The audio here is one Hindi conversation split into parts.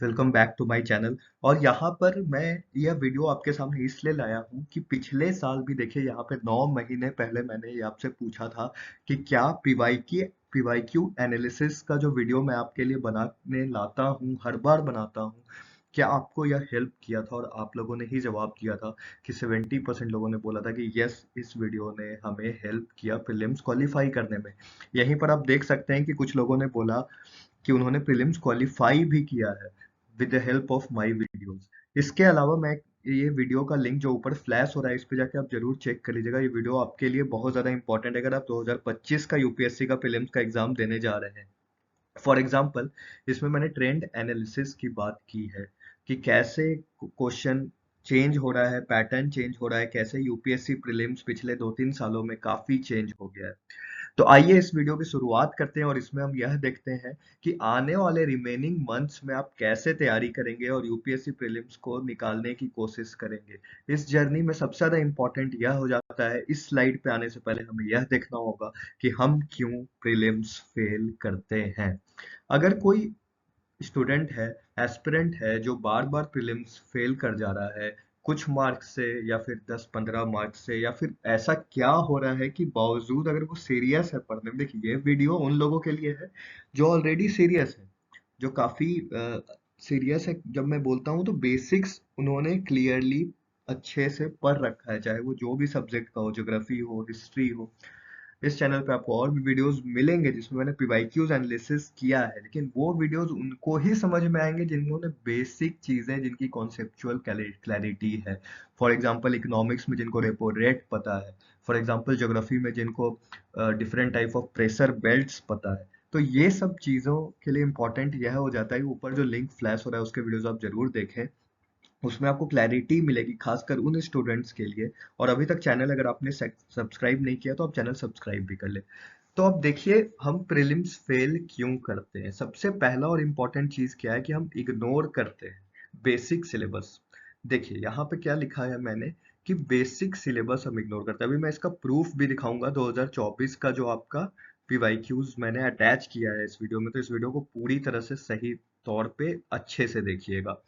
Welcome back to my channel. और यहाँ पर मैं यह वीडियो आपके सामने इसलिए लाया हूँ कि पिछले साल भी देखिए यहाँ पे 9 महीने पहले मैंने ये आपसे पूछा था कि क्या पीवाईक्यू एनालिसिस का जो वीडियो मैं आपके लिए बनाने लाता हूँ, हर बार बनाता हूँ, क्या आपको यह हेल्प किया था। और आप लोगों ने ही जवाब दिया था कि 70% लोगों ने बोला था कि यस, इस वीडियो ने हमें हेल्प किया प्रीलिम्स क्वालिफाई करने में। यहीं पर आप देख सकते हैं कि कुछ लोगों ने बोला कि उन्होंने प्रीलिम्स क्वालिफाई भी किया है with the help of my videos. इसके अलावा मैं ये वीडियो का लिंक जो ऊपर फ्लैश हो रहा है इस पे जाके आप जरूर चेक कर लीजिएगा। ये वीडियो आपके लिए बहुत ज्यादा इंपॉर्टेंट है अगर आप 2025 का यूपीएससी का प्रीलिम्स का एग्जाम देने जा रहे हैं। फॉर एग्जाम्पल, इसमें मैंने ट्रेंड एनालिसिस की बात की है कि कैसे क्वेश्चन चेंज हो रहा है, पैटर्न चेंज हो रहा है, कैसे यूपीएससी प्रीलिम्स पिछले 2-3 सालों में काफी चेंज हो गया है। तो आइए इस वीडियो की शुरुआत करते हैं और इसमें हम यह देखते हैं कि आने वाले रिमेनिंग मंथ्स में आप कैसे तैयारी करेंगे और यूपीएससी प्रीलिम्स को निकालने की कोशिश करेंगे। इस जर्नी में सबसे ज्यादा इंपॉर्टेंट यह हो जाता है, इस स्लाइड पे आने से पहले हमें यह देखना होगा कि हम क्यों प्रीलिम्स फेल करते हैं। अगर कोई स्टूडेंट है, एस्पिरेंट है जो बार बार प्रीलिम्स फेल कर जा रहा है, कुछ मार्क्स से या फिर 10-15 मार्क्स से, या फिर ऐसा क्या हो रहा है कि बावजूद अगर वो सीरियस है पढ़ने में। देखिए ये वीडियो उन लोगों के लिए है जो ऑलरेडी सीरियस है, जो काफी सीरियस है। जब मैं बोलता हूँ तो बेसिक्स उन्होंने क्लियरली अच्छे से पढ़ रखा है, चाहे वो जो भी सब्जेक्ट का हो, ज्योग्राफी हो, हिस्ट्री हो। इस चैनल पे आपको और भी वीडियोस मिलेंगे जिसमें मैंने पीवाईक्यूज एनालिसिस किया है, लेकिन वो वीडियोस उनको ही समझ में आएंगे जिन्होंने बेसिक चीजें, जिनकी कॉन्सेप्चुअल क्लैरिटी है। फॉर एग्जांपल इकोनॉमिक्स में जिनको रेपो रेट पता है, फॉर एग्जांपल ज्योग्राफी में जिनको different type of pressure belts पता है। तो ये सब चीजों के लिए इंपॉर्टेंट यह हो जाता है कि ऊपर जो लिंक फ्लैश हो रहा है उसके वीडियोस आप जरूर देखें। उसमें आपको क्लैरिटी मिलेगी खासकर उन स्टूडेंट्स के लिए। और अभी तक चैनल अगर आपने सब्सक्राइब नहीं किया तो आप चैनल सब्सक्राइब भी कर ले। तो अब देखिए हम प्रीलिम्स फेल क्यों करते हैं। सबसे पहला और इम्पोर्टेंट चीज क्या है कि हम इग्नोर करते हैं बेसिक सिलेबस। देखिए यहाँ पे क्या लिखा है मैंने कि बेसिक सिलेबस हम इग्नोर करते हैं। अभी मैं इसका प्रूफ भी दिखाऊंगा 2024 का जो आपका पीवाईक्यूज मैंने अटैच किया है इस वीडियो में। तो इस वीडियो को पूरी तरह से सही तौर पे अच्छे से देखिएगा।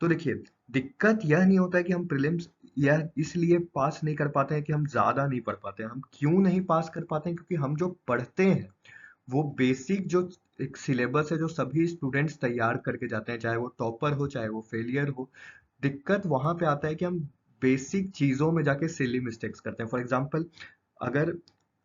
तो देखिए, दिक्कत यह नहीं होता है कि हम प्रीलिम्स यह इसलिए पास नहीं कर पाते हैं कि हम ज्यादा नहीं पढ़ पाते हैं। हम क्यों नहीं पास कर पाते हैं? क्योंकि हम जो पढ़ते हैं वो बेसिक जो एक सिलेबस है जो सभी स्टूडेंट्स तैयार करके जाते हैं, चाहे वो टॉपर हो चाहे वो फेलियर हो। दिक्कत वहां पे आता है कि हम बेसिक चीजों में जाके सिली मिस्टेक्स करते हैं। फॉर एग्जाम्पल, अगर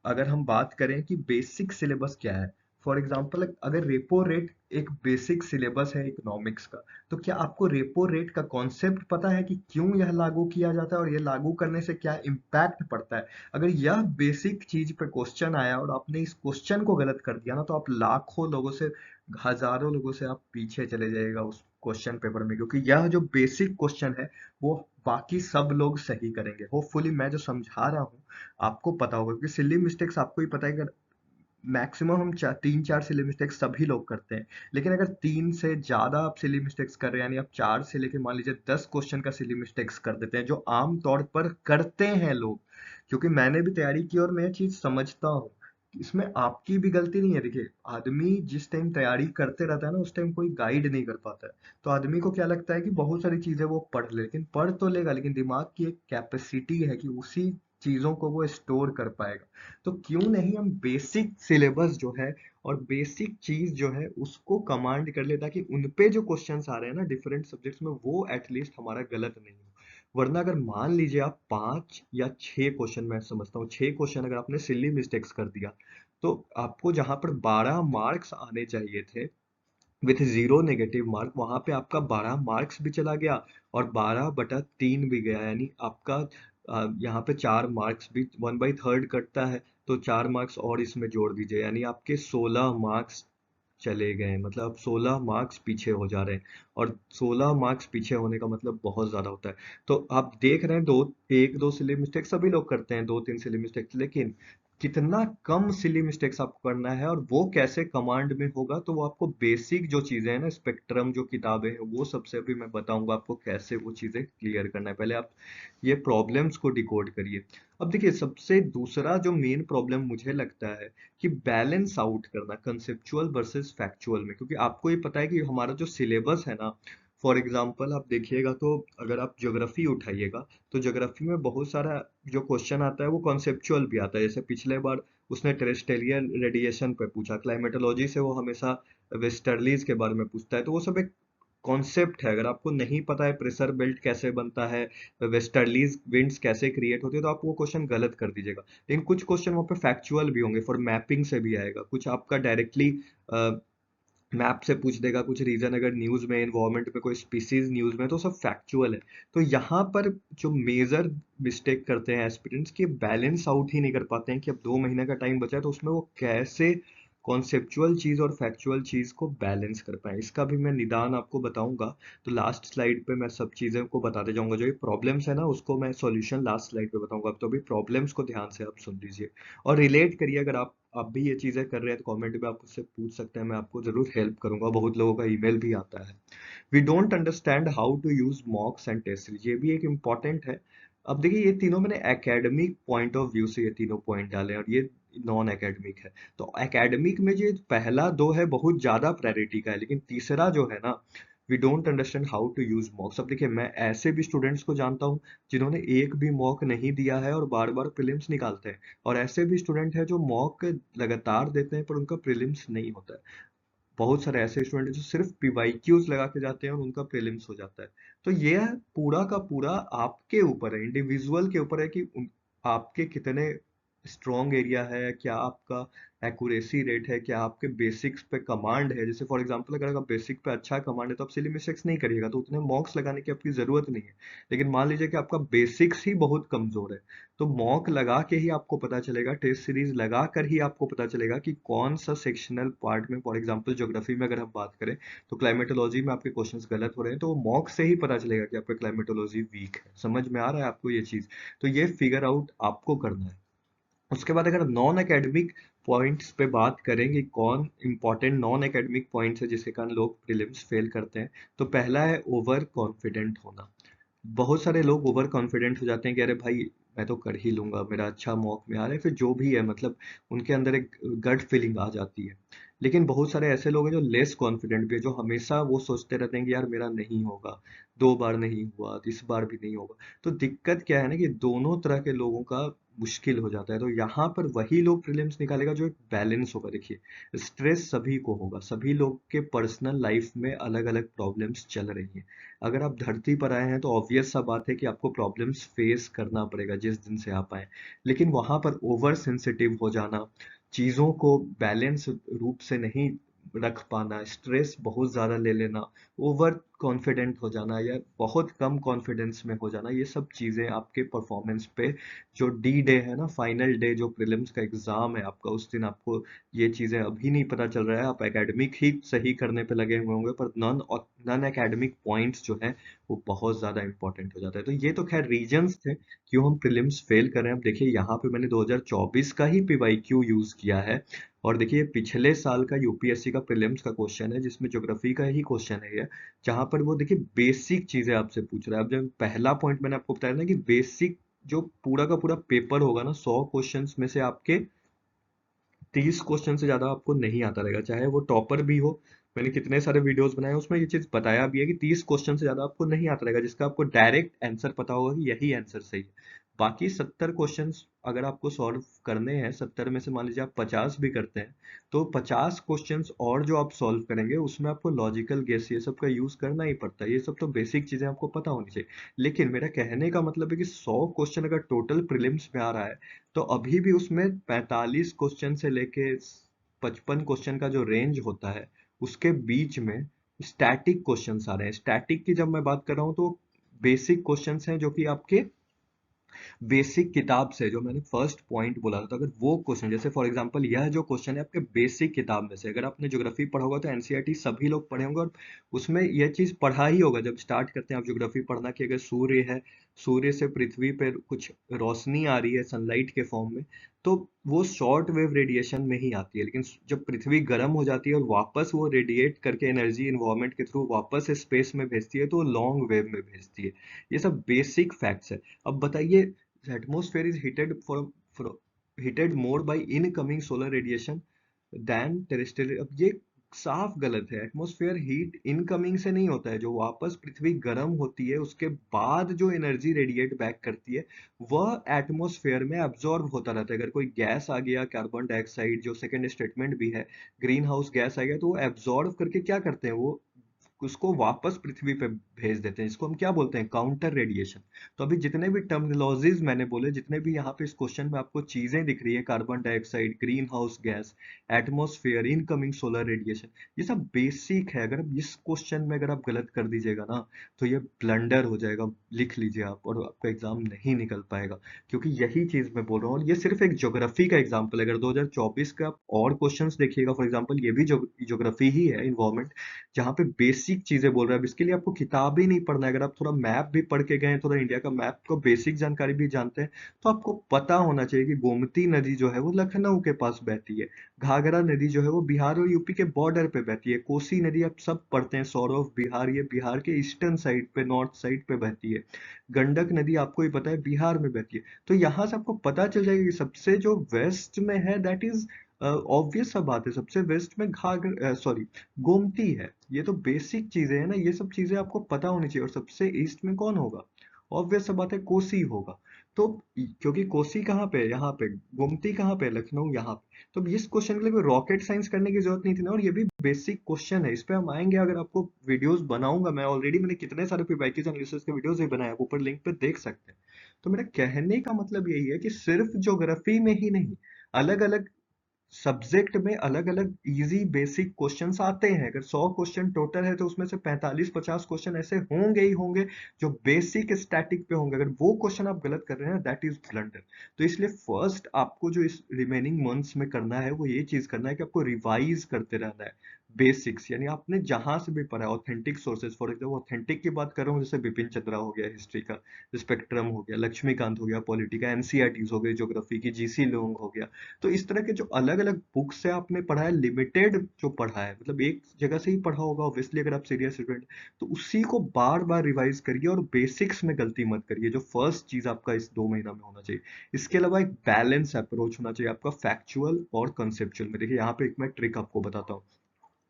अगर हम बात करें कि बेसिक सिलेबस क्या है, फॉर एग्जाम्पल अगर रेपो रेट एक बेसिक सिलेबस है इकोनॉमिक्स का, तो क्या आपको रेपो रेट का कॉन्सेप्ट पता है कि क्यों यह लागू किया जाता है और यह लागू करने से क्या इम्पैक्ट पड़ता है? अगर यह बेसिक चीज पे क्वेश्चन आया और आपने इस क्वेश्चन को गलत कर दिया ना, तो आप लाखों लोगों से, हजारों लोगों से आप पीछे चले जाएगा उस क्वेश्चन पेपर में, क्योंकि यह जो बेसिक क्वेश्चन है वो बाकी सब लोग सही करेंगे। होपफुली मैं जो समझा रहा हूँ आपको पता होगा, क्योंकि सिली मिस्टेक्स आपको ही पता है कि मैक्सिमम हम 3-4 सिली मिस्टेक्स सभी लोग करते हैं। लेकिन अगर 3 से ज्यादा आप सिली मिस्टेक्स कर रहे हैं, यानी आप 4 से लेके मान लीजिए 10 क्वेश्चन का सिली मिस्टेक्स कर देते हैं, जो आम तौर पर करते हैं लोग, क्योंकि मैंने भी तैयारी की और मैं ये चीज समझता हूँ। इसमें आपकी भी गलती नहीं है। देखिए, आदमी जिस टाइम तैयारी करते रहता है ना, उस टाइम कोई गाइड नहीं कर पाता है। तो आदमी को क्या लगता है कि बहुत सारी चीजें वो पढ़ ले, लेकिन पढ़ तो लेगा, लेकिन दिमाग की एक कैपेसिटी है कि उसी चीजों को वो स्टोर कर पाएगा। तो क्यों नहीं हम बेसिक सिलेबस जो है और बेसिक चीज जो है उसको कमांड कर ले, ताकि उनपे जो क्वेश्चंस आ रहे हैं ना डिफरेंट सब्जेक्ट्स में, वो एटलीस्ट हमारा गलत नहीं हो। वरना अगर मान लीजिए आप 5 या 6 क्वेश्चन, मैं समझता हूँ 6 क्वेश्चन अगर आपने सिली मिस्टेक्स कर दिया, तो आपको जहां पर 12 मार्क्स आने चाहिए थे विथ जीरो नेगेटिव मार्क, वहां पे आपका 12 मार्क्स भी चला गया और 12/3 भी गया। यानी आपका यहाँ पे 4 मार्क्स भी 1/3 कटता है, तो 4 मार्क्स और इसमें जोड़ दीजिए, यानी आपके 16 मार्क्स चले गए। मतलब आप 16 मार्क्स पीछे हो जा रहे हैं, और 16 मार्क्स पीछे होने का मतलब बहुत ज्यादा होता है। तो आप देख रहे हैं, दो एक दो सिली मिस्टेक सभी लोग करते हैं, 2-3 सिली मिस्टेक, लेकिन कितना कम सिली मिस्टेक्स आपको करना है, और वो कैसे कमांड में होगा, तो वो आपको बेसिक जो चीजें हैं ना, स्पेक्ट्रम जो किताबें हैं वो सबसे अभी मैं बताऊंगा आपको कैसे वो चीजें क्लियर करना है। पहले आप ये प्रॉब्लम्स को डिकोड करिए। अब देखिए, सबसे दूसरा जो मेन प्रॉब्लम मुझे लगता है कि बैलेंस आउट करना कंसेप्चुअल वर्सेस फैक्चुअल में, क्योंकि आपको ये पता है कि हमारा जो सिलेबस है ना, फॉर एग्जाम्पल आप देखिएगा तो अगर आप ज्योग्राफी उठाइएगा तो ज्योग्राफी में बहुत सारा जो क्वेश्चन आता है वो कॉन्सेप्चुअल भी आता है। जैसे पिछले बार उसने टेरेस्टेरियल रेडिएशन पे पूछा, क्लाइमेटोलॉजी से वो हमेशा वेस्टर्लीज के बारे में पूछता है, तो वो सब एक कॉन्सेप्ट है। अगर आपको नहीं पता है प्रेशर बेल्ट कैसे बनता है, वेस्टर्लीज विंड्स कैसे क्रिएट होती है, तो आप वो क्वेश्चन गलत कर दीजिएगा। लेकिन कुछ क्वेश्चन वहाँ पे फैक्चुअल भी होंगे, फॉर मैपिंग से भी आएगा, कुछ आपका डायरेक्टली मैप से पूछ देगा, कुछ रीजन अगर न्यूज में एनवायरमेंट में कोई स्पीसीज न्यूज में, तो सब फैक्चुअल है। तो यहाँ पर जो मेजर मिस्टेक करते हैं एस्पिरेंट्स, कि बैलेंस आउट ही नहीं कर पाते हैं कि अब 2 महीने का टाइम बचा है तो उसमें वो कैसे कॉन्सेप्चुअल चीज और फैक्चुअल चीज को बैलेंस कर पाए। इसका भी मैं निदान आपको बताऊंगा। तो लास्ट स्लाइड पे मैं सब चीजें को बताते जाऊंगा, जो ये प्रॉब्लम्स है ना उसको मैं सॉल्यूशन लास्ट स्लाइड पे बताऊंगा। अब तो अभी प्रॉब्लम्स को ध्यान से आप सुन लीजिए और रिलेट करिए। अगर आप भी ये चीजें कर रहे हैं तो कमेंट में आप उससे पूछ सकते हैं, मैं आपको जरूर हेल्प करूंगा। बहुत लोगों का ईमेल भी आता है। We don't understand how to use mocks and test series, ये भी एक इम्पॉर्टेंट है। अब देखिए, ये तीनों मैंने एकेडमिक पॉइंट ऑफ व्यू से ये तीनों पॉइंट डाले हैं, और ये नॉन एकेडमिक है। तो एकेडमिक में जो पहला दो है बहुत ज्यादा प्रायोरिटी का है, लेकिन तीसरा जो है ना, we don't understand how to use mocks. अब देखिए, मैं ऐसे भी स्टूडेंट्स को जानता हूँ जिन्होंने एक भी मॉक नहीं दिया है और बार बार प्रीलिम्स निकालते हैं, और ऐसे भी स्टूडेंट हैं जो मॉक लगातार देते हैं पर उनका प्रीलिम्स नहीं होता है। बहुत सारे ऐसे स्टूडेंट हैं जो सिर्फ पीवाईक्यूज लगा के जाते हैं और उनका प्रीलिम्स हो जाता है। तो ये पूरा का पूरा आपके ऊपर है, इंडिविजुअल के ऊपर है कि आपके कितने स्ट्रॉन्ग एरिया है, क्या आपका एक्यूरेसी रेट है, क्या आपके बेसिक्स पे कमांड है। जैसे फॉर एग्जांपल, अगर आप बेसिक पे अच्छा कमांड है तो आप सिली मिस्टेक्स नहीं करिएगा, तो उतने मॉक्स लगाने की आपकी जरूरत नहीं है। लेकिन मान लीजिए कि आपका बेसिक्स ही बहुत कमजोर है, तो मॉक लगा के ही आपको पता चलेगा, टेस्ट सीरीज लगा कर ही आपको पता चलेगा कि कौन सा सेक्शनल पार्ट में, फॉर एग्जांपल ज्योग्राफी में अगर हम बात करें तो क्लाइमेटोलॉजी में आपके क्वेश्चंस गलत हो रहे हैं, तो वो मॉक से ही पता चलेगा कि आपका क्लाइमेटोलॉजी वीक है। समझ में आ रहा है आपको ये चीज? तो ये फिगर आउट आपको करना है। उसके बाद अगर नॉन एकेडमिक पॉइंट्स पे बात करेंगे, कौन इंपॉर्टेंट नॉन एकेडमिक पॉइंट्स है जिसके कारण लोग प्रीलिम्स फेल करते हैं, तो पहला है ओवर कॉन्फिडेंट होना। बहुत सारे लोग ओवर कॉन्फिडेंट हो जाते हैं कि अरे भाई मैं तो कर ही लूंगा, मेरा अच्छा मॉक में आ रहा है, फिर जो भी है, मतलब उनके अंदर एक गट फीलिंग आ जाती है। लेकिन बहुत सारे ऐसे लोग हैं जो लेस कॉन्फिडेंट भी है, जो हमेशा वो सोचते रहते हैं कि यार मेरा नहीं होगा, 2 बार नहीं हुआ तो इस बार भी नहीं होगा। तो दिक्कत क्या है ना, कि दोनों तरह के लोगों का मुश्किल हो जाता है। तो यहाँ पर वही लोग प्रीलिम्स निकालेगा जो एक बैलेंस होगा। देखिए, स्ट्रेस सभी को होगा, सभी लोग के पर्सनल लाइफ में अलग अलग प्रॉब्लम्स चल रही हैं। अगर आप धरती पर आए हैं तो ऑब्वियस सा बात है कि आपको प्रॉब्लम्स फेस करना पड़ेगा जिस दिन से आप आए। लेकिन वहां पर ओवर सेंसिटिव हो जाना, चीजों को बैलेंस रूप से नहीं रख पाना, स्ट्रेस बहुत ज्यादा ले लेना, ओवर कॉन्फिडेंट हो जाना या बहुत कम कॉन्फिडेंस में हो जाना, ये सब चीजें आपके परफॉर्मेंस पे, जो डी डे है ना, फाइनल डे जो प्रीलिम्स का एग्जाम है आपका, उस दिन आपको ये चीजें अभी नहीं पता चल रहा है। आप एकेडमिक ही सही करने पे लगे हुए होंगे, पर नॉन एकेडमिक पॉइंट्स जो है वो बहुत ज्यादा इंपॉर्टेंट हो जाता है। तो ये तो खैर रीजंस थे क्यों हम प्रीलिम्स फेल कर रहे हैं। अब देखिए, यहाँ पे मैंने 2024 का ही पीवाईक्यू यूज किया है, और देखिए पिछले साल का यूपीएससी का प्रीलिम्स का क्वेश्चन है जिसमें ज्योग्राफी का ही क्वेश्चन है ये, जहां पर वो देखिए बेसिक चीजें आपसे पूछ रहा है। अब जब पहला पॉइंट मैंने आपको बताया ना कि बेसिक जो पूरा का पूरा पेपर होगा ना, 100 क्वेश्चंस में से आपके 30 क्वेश्चन से ज्यादा आपको नहीं आता रहेगा, चाहे वो टॉपर भी हो। मैंने कितने सारे वीडियोस बनाए हैं, उसमें ये चीज बताया भी है कि 30 क्वेश्चन से ज्यादा आपको नहीं आता रहेगा जिसका आपको डायरेक्ट आंसर पता होगा कि यही आंसर सही है। बाकी 70 क्वेश्चंस अगर आपको सॉल्व करने हैं, 70 में से मान लीजिए आप 50 भी करते हैं, तो 50 क्वेश्चंस और जो आप सॉल्व करेंगे उसमें आपको लॉजिकल गेस ये सब का यूज करना ही पड़ता है। ये सब तो बेसिक चीजें आपको पता होनी चाहिए। लेकिन मेरा कहने का मतलब है कि 100 क्वेश्चन अगर टोटल प्रीलिम्स में आ रहा है, तो अभी भी उसमें 45 क्वेश्चन से लेके 55 क्वेश्चन का जो रेंज होता है, उसके बीच में स्टैटिक क्वेश्चंस आ रहे हैं। स्टैटिक की जब मैं बात कर रहा हूँ तो बेसिक क्वेश्चंस हैं जो कि आपके बेसिक किताब से, जो मैंने फर्स्ट पॉइंट बोला था, तो अगर वो क्वेश्चन, जैसे फॉर एग्जांपल यह जो क्वेश्चन है आपके बेसिक किताब में से, अगर आपने ज्योग्राफी पढ़ा होगा तो एनसीईआरटी सभी लोग पढ़े होंगे और उसमें यह चीज पढ़ा ही होगा जब स्टार्ट करते हैं आप ज्योग्राफी पढ़ना, कि अगर सूर्य है, सूर्य से पृथ्वी पर कुछ रोशनी आ रही है सनलाइट के फॉर्म में, तो वो शॉर्ट वेव रेडिएशन में ही आती है, लेकिन जब पृथ्वी गर्म हो जाती है और वापस वो रेडिएट करके एनर्जी इन्वायरमेंट के थ्रू वापस स्पेस में भेजती है तो वो लॉन्ग वेव में भेजती है। ये सब बेसिक फैक्ट्स है। अब बताइए, atmosphere is heated more by incoming solar radiation than terrestrial. अब ये साफ गलत है। एटमॉस्फेयर हीट इनकमिंग से नहीं होता है, जो वापस पृथ्वी गर्म होती है उसके बाद जो एनर्जी रेडिएट बैक करती है वह एटमॉस्फेयर में एब्जॉर्ब होता रहता है। अगर कोई गैस आ गया, कार्बन डाइऑक्साइड, जो सेकंड स्टेटमेंट भी है, ग्रीन हाउस गैस आ गया, तो वो एब्जॉर्ब करके क्या करते हैं, वो उसको वापस पृथ्वी पे भेज देते हैं। इसको हम क्या बोलते हैं, काउंटर रेडिएशन। तो अभी जितने भी टर्मिनोलॉजीज मैंने बोले, जितने भी यहाँ पे इस क्वेश्चन में आपको चीजें दिख रही है, carbon dioxide, green house gas, atmosphere, incoming solar radiation, ये सब बेसिक है। अगर इस क्वेश्चन में अगर आप गलत कर दीजिएगा ना तो ये ब्लंडर हो जाएगा, लिख लीजिए आप, और आपका एग्जाम नहीं निकल पाएगा। क्योंकि यही चीज मैं बोल रहा हूँ, और ये सिर्फ एक ज्योग्राफी का एग्जाम्पल है। अगर 2024 का आप और क्वेश्चंस देखिएगा, फॉर एग्जांपल ये भी ज्योग्राफी ही है, इन्वायरमेंट, जहाँ पे बेसिक चीजें बोल रहा है। अब इसके लिए आपको किताब ही नहीं पढ़ना है, अगर आप थोड़ा मैप भी पढ़ के गए हैं, थोड़ा इंडिया का मैप को बेसिक जानकारी भी जानते हैं, तो आपको पता होना चाहिए कि गोमती नदी जो है वो लखनऊ के पास बहती है, घाघरा नदी जो है वो बिहार और यूपी के बॉर्डर पे बहती है, कोसी नदी आप सब पढ़ते हैं, सौरव बिहार, ये बिहार के ईस्टर्न साइड पे, नॉर्थ साइड पे बहती है। गंडक नदी आपको ही पता है बिहार में बहती है। तो यहाँ से आपको पता चल जाएगा कि सबसे जो वेस्ट में है, दैट इज ऑब्वियस सा बात है, सबसे वेस्ट में घाघर सॉरी गोमती है। ये तो बेसिक चीजें हैं ना, ये सब चीजें आपको पता होनी चाहिए। और सबसे ईस्ट में कौन होगा, ऑब्वियस सा बात है, कोसी होगा। तो क्योंकि कोसी कहाँ पे है, यहाँ पे, गोमती कहाँ पे है, लखनऊ, यहाँ पे। तो इस क्वेश्चन के लिए कोई रॉकेट साइंस करने की जरूरत नहीं थी ना, और ये भी बेसिक क्वेश्चन है, इस पे हम आएंगे। अगर आपको वीडियोस बनाऊंगा मैं, ऑलरेडी मैंने कितने सारे पीवाईक्यूज एनालिसिस के वीडियोस भी बनाए, आप ऊपर लिंक पे देख सकते हैं। तो मेरा कहने का मतलब यही है कि सिर्फ ज्योग्राफी में ही नहीं, अलग अलग सब्जेक्ट में अलग अलग इजी बेसिक क्वेश्चंस आते हैं। अगर 100 क्वेश्चन टोटल है तो उसमें से 45-50 क्वेश्चन ऐसे होंगे ही होंगे जो बेसिक स्टैटिक पे होंगे। अगर वो क्वेश्चन आप गलत कर रहे हैं, दैट इज ब्लंडर। तो इसलिए फर्स्ट आपको जो इस रिमेनिंग मंथ्स में करना है वो ये चीज करना है कि आपको रिवाइज करते रहना है बेसिक्स, यानी आपने जहां से भी पढ़ा है, authentic sources. For example authentic की बात कर रहा हूँ, जैसे बिपिन चंद्रा हो गया हिस्ट्री का, स्पेक्ट्रम हो गया, लक्ष्मीकांत हो गया पॉलिटी का, एनसीईआरटीज हो गई ज्योग्राफी की, जीसी लोंग हो गया। तो इस तरह के जो अलग अलग बुक्स से आपने पढ़ा है, लिमिटेड जो पढ़ा है, मतलब एक जगह से ही पढ़ा होगा ऑब्वियसली अगर आप सीरियस स्टूडेंट, तो उसी को बार बार रिवाइज करिए और बेसिक्स में गलती मत करिए, जो फर्स्ट चीज आपका इस 2 महीना में होना चाहिए। इसके अलावा एक बैलेंस अप्रोच होना चाहिए आपका, फैक्चुअल और कंसेप्चुअल में। देखिए यहाँ पे एक मैं ट्रिक आपको बताता हूँ।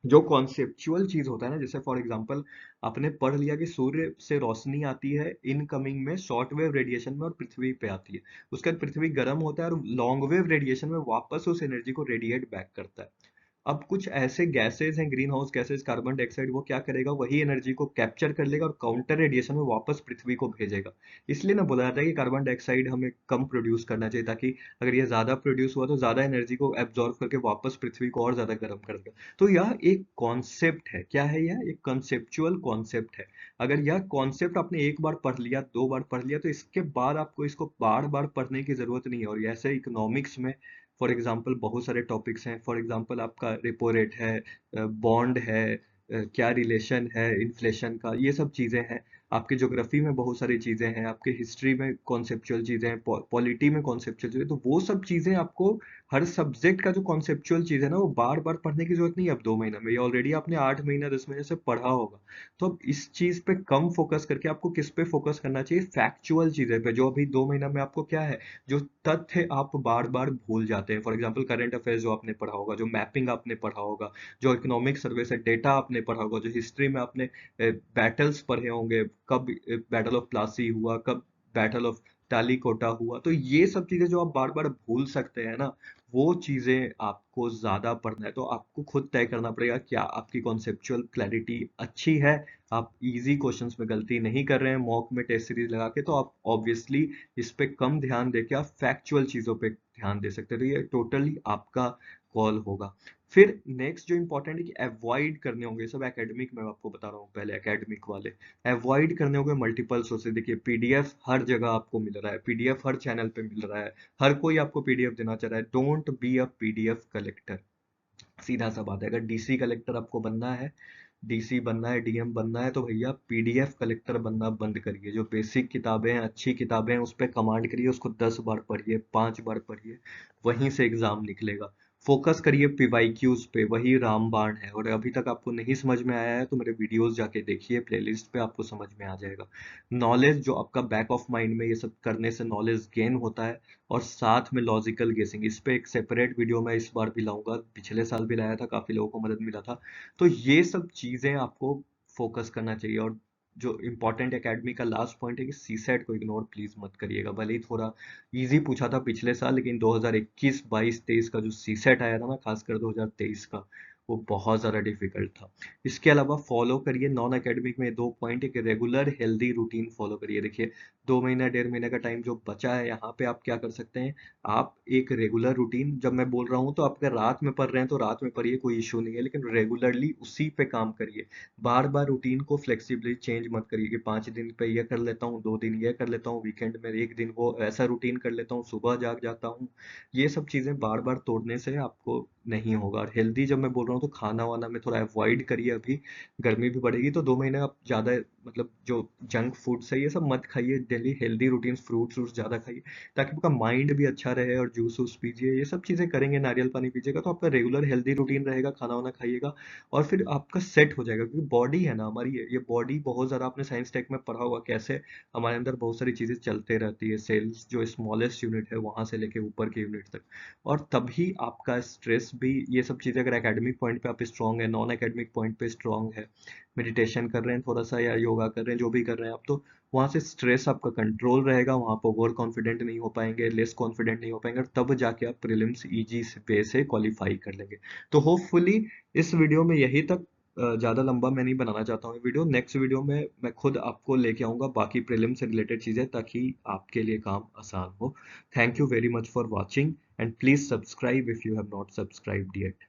जो कॉन्सेप्चुअल चीज होता है ना, जैसे फॉर एग्जांपल आपने पढ़ लिया कि सूर्य से रोशनी आती है इनकमिंग में शॉर्ट वेव रेडिएशन में और पृथ्वी पे आती है, उसके बाद पृथ्वी गर्म होता है और लॉन्ग वेव रेडिएशन में वापस उस एनर्जी को रेडिएट बैक करता है। अब कुछ ऐसे गैसेस हैं, green house gases, carbon dioxide, वो क्या करेगा, वही एनर्जी को कैप्चर कर लेगा और काउंटर रेडिएशन में वापस पृथ्वी को भेजेगा। इसलिए ना बोला जाता है कि कार्बन डाइऑक्साइड हमें कम प्रोड्यूस करना चाहिए, ताकि अगर ये ज्यादा प्रोड्यूस हुआ तो ज्यादा एनर्जी को एब्जॉर्ब करके वापस पृथ्वी को और ज्यादा गर्म कर देगा। तो यह एक कॉन्सेप्ट है। क्या है यह, एक कंसेप्चुअल कॉन्सेप्ट है। अगर यह कॉन्सेप्ट आपने एक बार पढ़ लिया, 2 बार पढ़ लिया, तो इसके बाद आपको इसको बार बार पढ़ने की जरूरत नहीं है। और ऐसे इकोनॉमिक्स में फॉर एग्जांपल बहुत सारे टॉपिक्स हैं। फॉर एग्जांपल आपका रेपो रेट है, बॉन्ड है, क्या रिलेशन है इन्फ्लेशन का, ये सब चीजें हैं। आपके ज्योग्राफी में बहुत सारी चीजें हैं, आपके हिस्ट्री में कॉन्सेप्चुअल चीजें हैं, पॉलिटी में कॉन्सेप्चुअल चीजें, तो वो सब चीजें आपको, हर सब्जेक्ट का जो कॉन्सेप्चुअल चीज है ना, वो बार बार पढ़ने की जरूरत नहीं है। अब 2 महीना में ये ऑलरेडी आपने 8 महीना 10 महीने से पढ़ा होगा। तो अब इस चीज पे कम फोकस करके आपको किस पे फोकस करना चाहिए, फैक्चुअल चीजें पे, जो अभी 2 महीना में आपको क्या है, जो तथ्य आप बार बार भूल जाते हैं। फॉर एग्जांपल करंट अफेयर्स जो आपने पढ़ा होगा, जो मैपिंग आपने पढ़ा होगा, जो इकोनॉमिक सर्वे से डेटा आपने पढ़ा होगा, जो हिस्ट्री में आपने बैटल्स पढ़े होंगे, कब बैटल ऑफ प्लासी हुआ, कब बैटल ऑफ टालीकोटा हुआ, तो ये सब चीजें जो आप बार बार भूल सकते हैं ना, वो चीजें आपको ज्यादा पढ़ना है। तो आपको खुद तय करना पड़ेगा क्या आपकी कॉन्सेप्चुअल क्लैरिटी अच्छी है, आप इजी क्वेश्चंस में गलती नहीं कर रहे हैं मॉक में टेस्ट सीरीज लगा के, तो आप ऑब्वियसली इस पे कम ध्यान देके आप फैक्चुअल चीजों पे ध्यान दे सकते हैं। तो ये टोटली आपका कॉल होगा। फिर नेक्स्ट जो इंपॉर्टेंट है कि अवॉइड करने होंगे, सब एकेडमिक में आपको बता रहा हूँ, पहले एकेडमिक वाले अवॉइड करने होंगे मल्टीपल सोर्सेज। देखिए पीडीएफ हर जगह आपको मिल रहा है, पीडीएफ हर चैनल पे मिल रहा है, हर कोई आपको पीडीएफ देना चाह रहा है। Don't be a PDF collector, सीधा सा बात है। अगर डीसी कलेक्टर आपको बनना है डीसी बनना है, डीएम बनना है, तो भैया पीडीएफ कलेक्टर बनना बंद करिए। जो बेसिक किताबें हैं, अच्छी किताबें हैं, उस पर कमांड करिए, उसको 10 बार पढ़िए, 5 बार पढ़िए, वहीं से एग्जाम निकलेगा। फोकस करिए पीवाईक्यूज पे, वही रामबाण है। और अभी तक आपको नहीं समझ में आया है तो मेरे वीडियोस जाके देखिए, प्लेलिस्ट पे आपको समझ में आ जाएगा। नॉलेज जो आपका बैक ऑफ माइंड में, ये सब करने से नॉलेज गेन होता है। और साथ में लॉजिकल गेसिंग, इस पे एक सेपरेट वीडियो मैं इस बार भी लाऊंगा, पिछले साल भी लाया था, काफी लोगों को मदद मिला था। तो ये सब चीजें आपको फोकस करना चाहिए। और जो इम्पोर्टेंट एकेडमी का लास्ट पॉइंट है कि सीसेट को इग्नोर प्लीज मत करिएगा। भले ही थोड़ा इजी पूछा था पिछले साल, लेकिन 2021, 22, 23 का जो सीसेट आया था ना, खासकर 2023 का, वो बहुत ज़्यादा डिफिकल्ट था। इसके अलावा फॉलो करिए नॉन एकेडमिक में 2 पॉइंट, एक रेगुलर हेल्दी रूटीन फॉलो करिए। देखिए 2 महीना 1.5 महीने का टाइम जो बचा है, यहाँ पे आप क्या कर सकते हैं। आप एक रेगुलर रूटीन, जब मैं बोल रहा हूँ तो आप अगर रात में पढ़ रहे हैं तो रात में पढ़िए, कोई इशू नहीं है, लेकिन रेगुलरली उसी पे काम करिए। बार बार रूटीन को फ्लेक्सिबली चेंज मत करिए कि 5 दिन पे ये कर लेता हूँ, 2 दिन ये कर लेता हूँ, वीकेंड में एक दिन वो ऐसा रूटीन कर लेता हूँ, सुबह जाग जाता हूँ। ये सब चीजें बार बार तोड़ने से आपको नहीं होगा। और हेल्दी जब मैं बोल रहा हूँ तो खाना वाना में थोड़ा अवॉइड करिए। अभी गर्मी भी बढ़ेगी तो 2 महीने आप ज्यादा, मतलब जो जंक फूड्स है ये सब मत खाइए। डेली हेल्दी रूटीन, फ्रूट्स व्रूट्स ज्यादा खाइए, ताकि आपका माइंड भी अच्छा रहे। और जूस वूस पीजिए, ये सब चीजें करेंगे, नारियल पानी पीजिएगा, तो आपका रेगुलर हेल्दी रूटीन रहेगा, खाना वाना खाइएगा। और फिर आपका सेट हो जाएगा। क्योंकि बॉडी है ना हमारी, ये बॉडी बहुत ज़्यादा, आपने साइंस टेक में पढ़ा होगा कैसे हमारे अंदर बहुत सारी चीज़ें चलते रहती है। सेल्स जो स्मॉलेस्ट यूनिट है, वहां से लेके ऊपर के यूनिट तक। और तभी आपका स्ट्रेस भी, ये सब चीज़ें अगर एकेडमिक पॉइंट पे आप स्ट्रांग है, नॉन एकेडमिक पॉइंट पे स्ट्रांग है, मेडिटेशन कर रहे हैं थोड़ा सा या योगा कर रहे हैं, जो भी कर रहे हैं आप, तो वहां से स्ट्रेस आपका कंट्रोल रहेगा। वहां पर ओवर कॉन्फिडेंट नहीं हो पाएंगे, लेस कॉन्फिडेंट नहीं हो पाएंगे, और तब जाके आप प्रीलिम्स इजी वे से क्वालिफाई कर लेंगे। तो होपफुली इस वीडियो में यही तक। ज़्यादा लंबा मैं नहीं बनाना चाहता हूँ वीडियो। नेक्स्ट वीडियो में मैं खुद आपको लेके आऊँगा बाकी प्रीलिम से रिलेटेड चीज़ें, ताकि आपके लिए काम आसान हो। Thank you very much for watching, and please subscribe if you have not subscribed yet.